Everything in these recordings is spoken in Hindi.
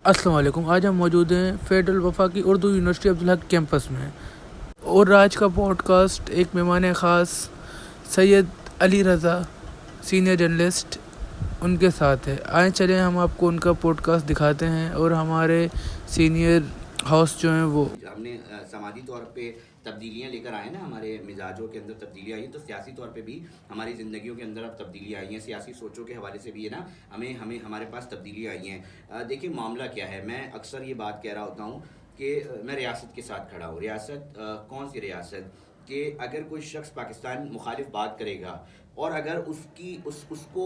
अस्सलाम वालेकुम। आज हम मौजूद हैं फेडरल वफा की उर्दू यूनिवर्सिटी अब्दुल हक कैंपस में और आज का पॉडकास्ट एक मेहमान ख़ास सैयद अली रज़ा सीनियर जर्नलिस्ट उनके साथ है। आए चलें हम आपको उनका पॉडकास्ट दिखाते हैं और हमारे सीनियर होस्ट जो हैं वो हमने समाजी तौर पे तब्दीलियाँ लेकर आए ना, हमारे मिजाजों के अंदर तब्दीलियाँ आई, तो सियासी तौर पे भी हमारी ज़िंदगियों के अंदर अब तब्दीलियाँ आई हैं। सियासी सोचों के हवाले से भी है ना, हमें हमारे पास तब्दीलियाँ आई हैं। देखिए मामला क्या है, मैं अक्सर ये बात कह रहा होता हूँ कि मैं रियासत के साथ खड़ा हूँ। रियासत कौन सी रियासत कि अगर कोई शख्स पाकिस्तान मुखालिफ बात करेगा और अगर उसको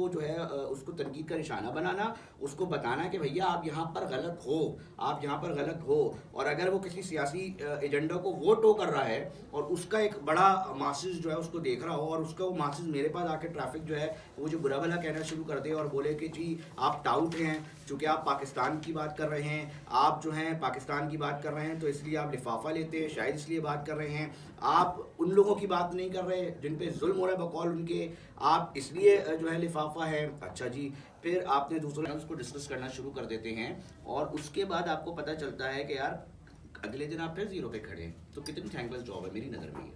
जो है उसको तनकीद का निशाना बनाना, उसको बताना कि भैया आप यहाँ पर गलत हो, आप यहाँ पर गलत हो, और अगर वो किसी सियासी एजेंडा को वो टो कर रहा है और उसका एक बड़ा मासिस जो है उसको देख रहा हो और उसका वो मासिस मेरे पास आके ट्रैफिक जो है वो जो बुरा भला कहना शुरू कर दे और बोले कि जी आप टाउट हैं, चूँकि आप पाकिस्तान की बात कर रहे हैं, आप जो हैं पाकिस्तान की बात कर रहे हैं तो इसलिए आप लिफाफा लेते हैं, शायद इसलिए बात कर रहे हैं, आप उन लोगों की बात नहीं कर रहे जिन पे जुल्म हो रहा है बकौल उनके, आप इसलिए जो है लिफाफा है। अच्छा जी, फिर आपने दूसरे उसको डिस्कस करना शुरू कर देते हैं और उसके बाद आपको पता चलता है कि यार अगले दिन आप फिर जीरो पे खड़े हैं। तो कितनी थैंकलेस जॉब है मेरी नज़र में ये।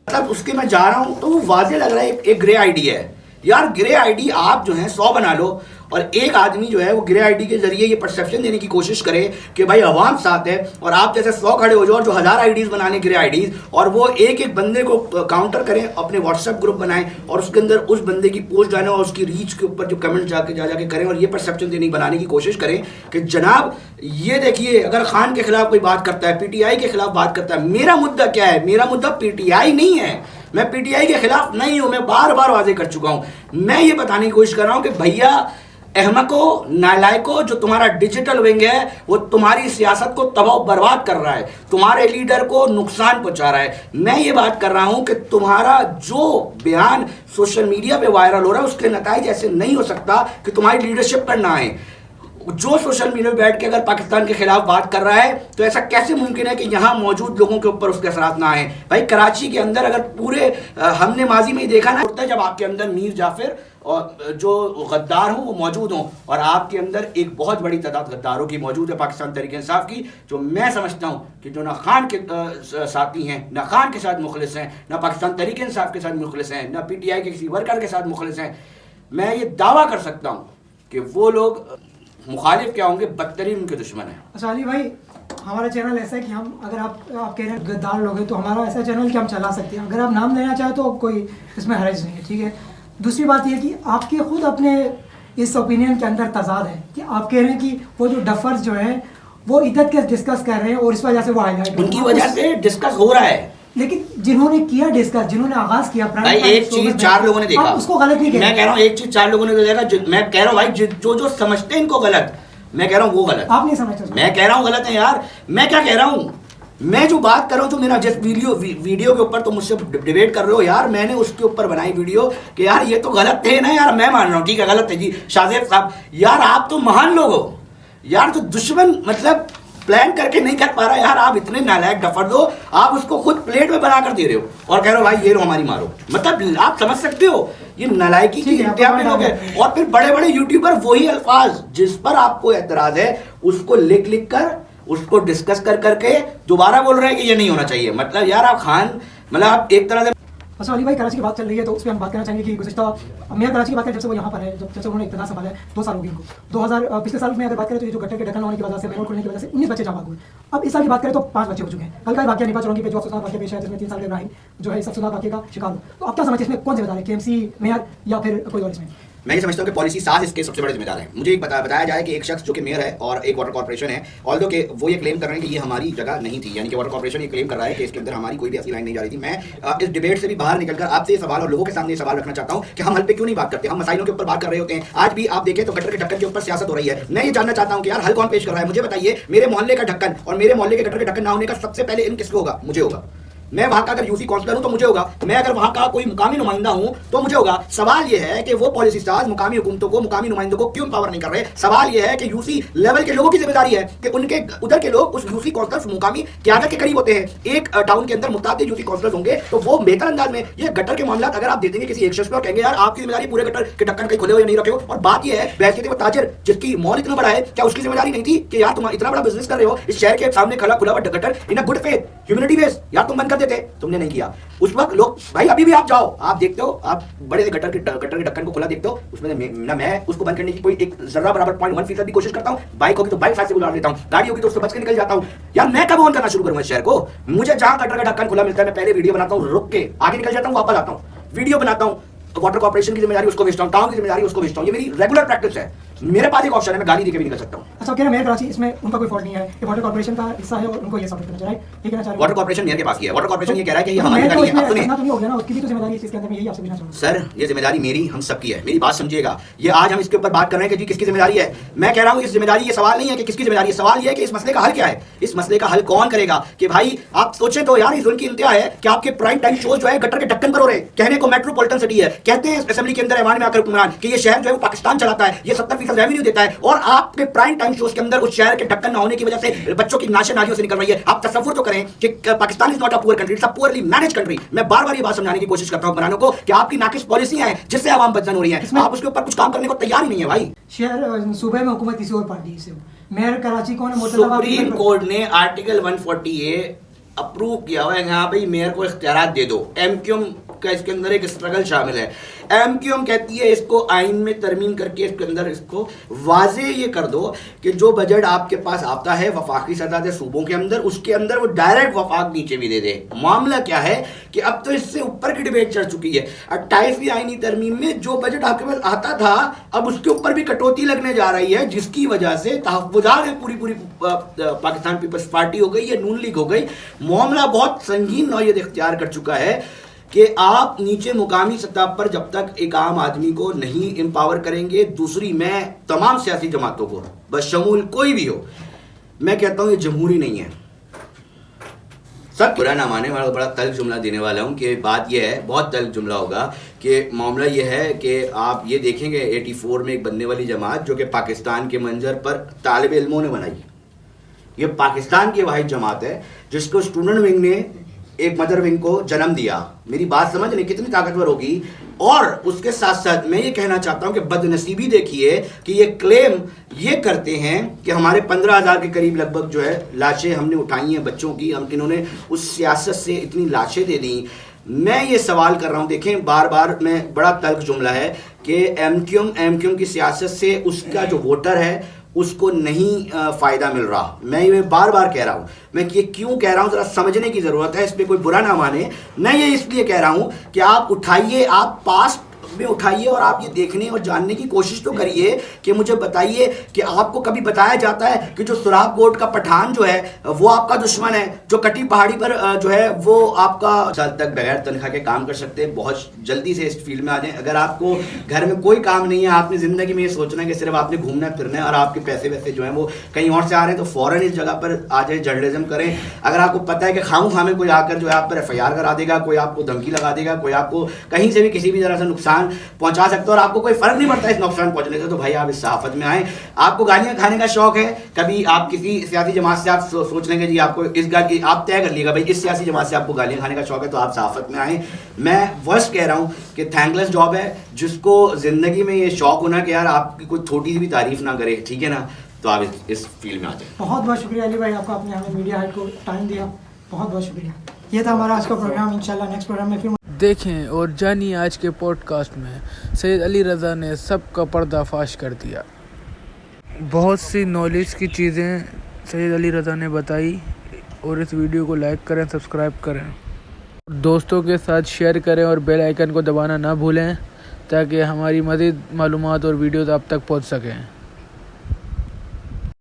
मतलब उसके मैं जा रहा हूँ तो वो वाज़ेह लग रहा है एक ग्रे आईडी है। यार ग्रे आईडी आप जो है 100 बना लो और एक आदमी जो है वो ग्रे आईडी के जरिए ये परसेप्शन देने की कोशिश करे कि भाई अवाम साथ है, और आप जैसे 100 खड़े हो जाओ और जो 1000 आईडीज बनाने ग्रे आईडीज और वो एक एक बंदे को काउंटर करें, अपने व्हाट्सएप ग्रुप बनाएं और उसके अंदर उस बंदे की पोस्ट डालें और उसकी रीच के ऊपर जो कमेंट जाके करें और ये परसेप्शन देने बनाने की कोशिश करें कि जनाब ये देखिए अगर खान के खिलाफ कोई बात करता है, पीटीआई के खिलाफ बात करता है, मेरा मुद्दा क्या है? मेरा मुद्दा पीटीआई नहीं है, मैं पीटीआई के खिलाफ नहीं हूं, मैं बार बार वाजे कर चुका हूं। मैं ये बताने की कोशिश कर रहा हूं कि भैया अहमको, नालायको, जो तुम्हारा डिजिटल विंग है वो तुम्हारी सियासत को तबाह बर्बाद कर रहा है, तुम्हारे लीडर को नुकसान पहुंचा रहा है। मैं ये बात कर रहा हूं कि तुम्हारा जो बयान सोशल मीडिया पे वायरल हो रहा है उसके नतीजे ऐसे नहीं हो सकता कि तुम्हारी लीडरशिप पर ना आए। जो सोशल मीडिया पे बैठ के अगर पाकिस्तान के खिलाफ बात कर रहा है तो ऐसा कैसे मुमकिन है कि यहाँ मौजूद लोगों के ऊपर उसके असरात ना आए? भाई कराची के अंदर अगर पूरे हमने माजी में ही देखा ना, होता है जब आपके अंदर मीर जाफिर और जो गद्दार हों वो मौजूद हों, और आपके अंदर एक बहुत बड़ी तादाद गद्दारों की मौजूद है पाकिस्तान तहरीक इंसाफ की, जो मैं समझता हूँ कि जो ना खान के साथी हैं, ना खान के साथ मुखलिस हैं, ना पाकिस्तान तहरीक इंसाफ के साथ मुखलिस हैं, ना पीटीआई के किसी वर्कर के साथ मुखलिस हैं। मैं ये दावा कर सकता हूँ कि वो लोग मुखालिफ क्या होंगे, बदतरीन उनके दुश्मन है। अच्छा अली भाई, हमारा चैनल ऐसा है कि हम अगर आप कह रहे हैं गद्दार लोग हैं तो हमारा ऐसा चैनल कि हम चला सकते हैं, अगर आप नाम लेना चाहें तो कोई इसमें हर्ज नहीं है, ठीक है। दूसरी बात यह कि आपके खुद अपने इस ओपिनियन के अंदर तजाद है कि आप कह रहे हैं कि वो जो डफर्स जो हैं वो इद्दत के डिस्कस कर रहे हैं और इस वजह से वो हाईलाइट, उनकी वजह से डिस्कस हो रहा है। लेकिन जिन्होंने किया डिस्कस, जिन्होंने आगाज किया, भाई एक चीज 4 लोगों ने देखा, उसको गलत नहीं मैं कह रहा हूँ एक चीज 4 लोगों ने देखा। मैं कह रहा हूँ भाई जो समझते हैं इनको गलत, मैं कह रहा हूँ वो गलत, आप नहीं समझते, मैं कह रहा हूँ गलत है यार। मैं क्या कह रहा हूँ, मैं जो बात कर रहा हूँ, जो मेरा जिस वीडियो के ऊपर तो मुझसे डिबेट कर रहे हो यार, मैंने उसके ऊपर बनाई वीडियो कि यार ये तो गलत थे ना यार, मैं मान रहा हूँ ठीक है गलत है जी शाहजेब साहब, यार आप तो महान लोग हो यार, तो दुश्मन मतलब प्लान करके नहीं कर पा रहा यार, आप इतने नालायक डफर दो, आप उसको खुद प्लेट में बना कर दे रहे हो और कह रहे हो भाई ये लो हमारी मारो। मतलब आप समझ सकते हो ये नालायकी की इंतहा पे लोग हैं। और फिर बड़े बड़े यूट्यूबर वही अल्फाज जिस पर आपको एतराज है उसको लिख कर उसको डिस्कस करके दोबारा बोल रहे हैं कि ये नहीं होना चाहिए। मतलब यार आप खान, मतलब आप एक तरह से। अच्छा अली भाई, कराची की बात चल रही है तो उस पर हम बात करना चाहेंगे कि गुज़िश्ता मेयर कराची की बात करें जब से वो यहाँ पर है, जब से उन्होंने इक़्तिदार संभाला है 2 साल हो गए उनको। 2000 पिछले साल में अगर बात करें तो ये जो गट्टर के ढक्कन होने की वजह से, मैनुअल खुलने की वजह से 19 बच्चे जाबाज हुए। अब इस साल की बात करें तो 5 बच्चे हो चुके हैं। कल का वाक़या निपा चौरंगी पे जो अफसोसनाक वाक़या पेश है जिसमें 3 साल के इब्राहिम जो है इस अफसोसनाक वाक़ये का शिकार हो। तो आप क्या समझते हैं इसमें कौन जिम्मेदार है, केएमसी, मेयर या फिर कोई और? इसमें मैं ये समझता हूँ कि पॉलिसी साज इसके सबसे बड़े जिम्मेदार हैं। मुझे एक बताया जाए कि एक शख्स जो कि मेयर है और एक वाटर कॉर्पोरेशन है, ऑल्दो के वो ये क्लेम कर रहे हैं कि ये हमारी जगह नहीं थी, यानी कि वाटर कॉर्पोरेशन ये क्लेम कर रहा है कि इसके अंदर हमारी कोई भी ऐसी लाइन नहीं जा रही थी। मैं इस डिबेट से भी बाहर निकलकर आपसे ये सवाल और लोगों के सामने ये सवाल रखना चाहता हूँ कि हम हल पे क्यों नहीं बात करते, हम मसाइलों के ऊपर बात कर रहे होते हैं। आज भी आप देखें तो गटर के ढक्कन के ऊपर सियासत हो रही है। मैं ये जानना चाहता हूँ कि यार हल कौन पेश कर रहा है, मुझे बताइए। मेरे मोहल्ले का ढक्कन और मेरे मोहल्ले के गटर के ढक्कन ना होने का सबसे पहले इन किसको होगा? मुझे होगा। मैं वहां का अगर यूसी काउंसलर हूं तो मुझे होगा, मैं अगर वहां का कोई मुकामी नुमाइंदा हूं तो मुझे होगा। सवाल यह है कि वो पॉलिसी स्टार्स मुकामी हुकूमतों को, मुकामी नुमाइंदों को क्यों पावर नहीं कर रहे। सवाल यह है कि यूसी लेवल के लोगों की जिम्मेदारी है कि उनके उधर के लोग उस यूसी काउंसलर मुकामी क्यादत के करीब होते हैं। एक टाउन के अंदर मुताबिक यूसी काउंसलर होंगे तो वो बेहतर अंदाज में ये गटर के मामला अगर आप दे देंगे किसी एक शख्स पर, कहेंगे यार आपकी जिम्मेदारी पूरे गटर के ढक्कन कहीं खुले हुए नहीं रखे हो। और बात यह है बैठते थे वो ताजर जिसकी मॉल इतना बड़ा है, क्या उसकी जिम्मेदारी नहीं थी कि यार तुम इतना बड़ा बिजनेस कर रहे हो, इस शहर के सामने खुला हुआ gutter in a good faith humanity base, यार तुम बंद कर देते, तुमने नहीं किया। उस वक्त लोग भाई अभी भी आप जाओ, आप देखते हो, आप बड़े से गटर के ढक्कन को खुला देखते हो, उसमें ना मैं उसको बंद करने की कोई एक जर्रा बराबर 0.1% भी कोशिश करता हूं। बाइक होगी तो बाइक साथ से गुजार देता हूं, गाड़ी होगी तो उससे बच के निकल जाता हूं। यार मैं कब ऑन करना शुरू करूंगा इस शहर को? मुझे जहां गटर का ढक्कन खुला मिलता है मैं पहले वीडियो बनाता हूं, रुक के आगे निकल जाता हूं, वापस आता हूं, वीडियो बनाता हूं, वाटर कॉर्पोरेशन की जिम्मेदारी उसको भेजता हूं, टाउन की जिम्मेदारी उसको भेजता हूं। ये मेरी रेगुलर प्रैक्टिस है। मेरे पास एक ऑप्शन है, मैं गाली देके भी निकल सकता हूं। अच्छा, कह रहे मेयर कराची इसमें उनका कोई फॉल्ट नहीं है, ये वाटर कॉर्पोरेशन का हिस्सा है और उनको ये साबित करना चाहिए, ठीक है ना? चाहिए वाटर कॉर्पोरेशन मेयर के पास ही है। वाटर कॉर्पोरेशन ये कह रहा है कि ये हमारी गाड़ी है। सुनिए ना, तो नहीं हो गया ना, उसकी भी तो जिम्मेदारी है इसके अंदर, मैं यही आपसे पूछना चाहूंगा। सर ये जिम्मेदारी मेरी, हम सबकी है, मेरी बात समझिएगा। ये आज हम इसके ऊपर बात कर रहे हैं कि जी किसकी जिम्मेदारी है। मैं कह रहा हूं इस जिम्मेदारी, ये सवाल नहीं है कि किसकी जिम्मेदारी है, सवाल ये है कि इस मसले का हल क्या है, इस मसले का हल कौन करेगा। कि भाई आप सोचे तो यार इस की इंतहा है कि आपके प्राइम टाइम शोज जो है गटर के ढक्कन पर हो रहे हैं। कहने को मेट्रोपॉलिटन सिटी है, कहते हैं असेंबली के अंदर ऐवान में आकर हुक्मरान कि ये शहर जो है वो पाकिस्तान चलाता है, ये 70% रेवेन्यू देता है, और आपके प्राइम टाइम शोज के अंदर उस शहर के ढक्कन न होने की वजह से बच्चों की नाशे नालियों से निकल रही है। आप तसव्वुर तो करें कि Pakistan is not a poor country, it's a poorly manage country. मैं बार बार ये बात समझाने की कोशिश करता हूं बनानों को कि आपकी नाकिस पॉलिसियां हैं जिससे आवाम बदजन हो रही है, आप उसके ऊपर कुछ काम करने को तैयार ही नहीं है। भाई शहर सूबे में हुकूमत किसी और पार्टी से हो, मेयर कराची कौन है? सुप्रीम कोर्ट ने आर्टिकल 140A अप्रूव किया हुआ है, यहाँ भाई मेयर को इख्तियारात दे दो। एमक्यूएम का इसके अंदर एक स्ट्रगल शामिल है। एमक्यूएम कहती है इसको आइन में तरमीम करके इसके अंदर इसको वाजे ये कर दो कि जो बजट आपके पास आता है वफाकी सतह से सूबों के अंदर, उसके अंदर वो डायरेक्ट वफाक नीचे भी दे दे। मामला क्या है कि अब तो इससे ऊपर की डिबेट चढ़ चुकी है। 28वीं आईनी तरमीम में जो बजट आपके पास आता था अब उसके ऊपर भी कटौती लगने जा रही है, जिसकी वजह से तहफ्फुज़ात है पूरी पाकिस्तान पीपल्स पार्टी हो गई या नून लीग हो गई। मामला बहुत संगीन नौयत इख्तियार कर चुका है कि आप नीचे मुकामी सतह पर जब तक एक आम आदमी को नहीं एम्पावर करेंगे। दूसरी, मैं तमाम सियासी जमातों को बशमूल कोई भी हो, मैं कहता हूं ये जमहूरी नहीं है। सब बुरा ना माने, मैं बड़ा तल्ख जुमला देने वाला हूं कि बात यह है, बहुत तल्ख जुमला होगा कि मामला यह है कि आप ये देखेंगे 84 में एक बनने वाली जमात जो कि पाकिस्तान के मंजर पर तालिब इल्मों ने बनाई। ये पाकिस्तान की वाहिद जमात है जिसको स्टूडेंट विंग ने एक मदर विंग को जन्म दिया। मेरी बात समझ नहीं कितनी ताकतवर होगी। और उसके साथ साथ मैं ये कहना चाहता हूं कि बदनसीबी देखिए कि ये क्लेम ये करते हैं कि हमारे 15,000 के करीब लगभग जो है लाशें हमने उठाई हैं बच्चों की, हम इन्होंने उस सियासत से इतनी लाशें दे दी। मैं ये सवाल कर रहा हूं, देखें बार बार मैं, बड़ा तल्ख जुमला है कि एमक्यूएम की सियासत से उसका जो वोटर है उसको नहीं फायदा मिल रहा। मैं ये बार बार कह रहा हूं, मैं ये क्यों कह रहा हूं जरा समझने की जरूरत है, इस पर कोई बुरा ना माने। मैं ये इसलिए कह रहा हूं कि आप उठाइए, आप पास में उठाइए और आप ये देखने और जानने की कोशिश तो करिए कि मुझे बताइए कि आपको कभी बताया जाता है कि जो सुराग कोट का पठान जो है वो आपका दुश्मन है, जो कटी पहाड़ी पर जो है वो आपका साल तक बगैर तनख्वाह के काम कर सकते हैं। बहुत जल्दी से इस फील्ड में आ जाएं। अगर आपको घर में कोई काम नहीं है, आपने जिंदगी में ये सोचना है कि सिर्फ आपने घूमना फिरना है और आपके पैसे वैसे जो है वो कहीं और से आ रहे हैं, तो फौरन इस जगह पर आ जाए, जर्नलिज्म करें। अगर आपको पता है कि खामों में कोई आकर जो है आप पर FIR करा देगा, कोई आपको धमकी लगा देगा, कोई आपको कहीं से भी किसी भी तरह से नुकसान पहुंचा सकते हो और आपको कोई फर्क नहीं पड़ता इस नुकसान पहुंचने से, तो भाई आप इस सहाफत में आए। आपको गालियां खाने का शौक है, कभी आप किसी सियासी जमात से आप सोच लेंगे जी आपको इस आप तय कर लिएगा भाई इस सियासी जमात से आपको गालियां खाने का शौक है, तो आप सहाफत में आए। मैं वर्स्ट कह रहा हूं कि थैंकलेस जॉब है जिसको जिंदगी में ये शौक होना कि यार आपकी कोई छोटी सी भी तारीफ ना करे, ठीक है ना, तो आप इस फील्ड में आ जाए। बहुत बहुत शुक्रिया अली भाई, आपका अपने हमें मीडिया हेड को टाइम दिया, बहुत बहुत शुक्रिया। ये था हमारा आज का प्रोग्राम, इंशाल्लाह नेक्स्ट प्रोग्राम में फिर देखें और जानिए। आज के पॉडकास्ट में सैयद अली रज़ा ने सबका पर्दाफाश कर दिया। बहुत सी नॉलेज की चीज़ें सैयद अली रज़ा ने बताई। और इस वीडियो को लाइक करें, सब्सक्राइब करें, दोस्तों के साथ शेयर करें और बेल आइकन को दबाना ना भूलें ताकि हमारी मज़ीद मालूमात और वीडियोज़ आप तक पहुंच सकें।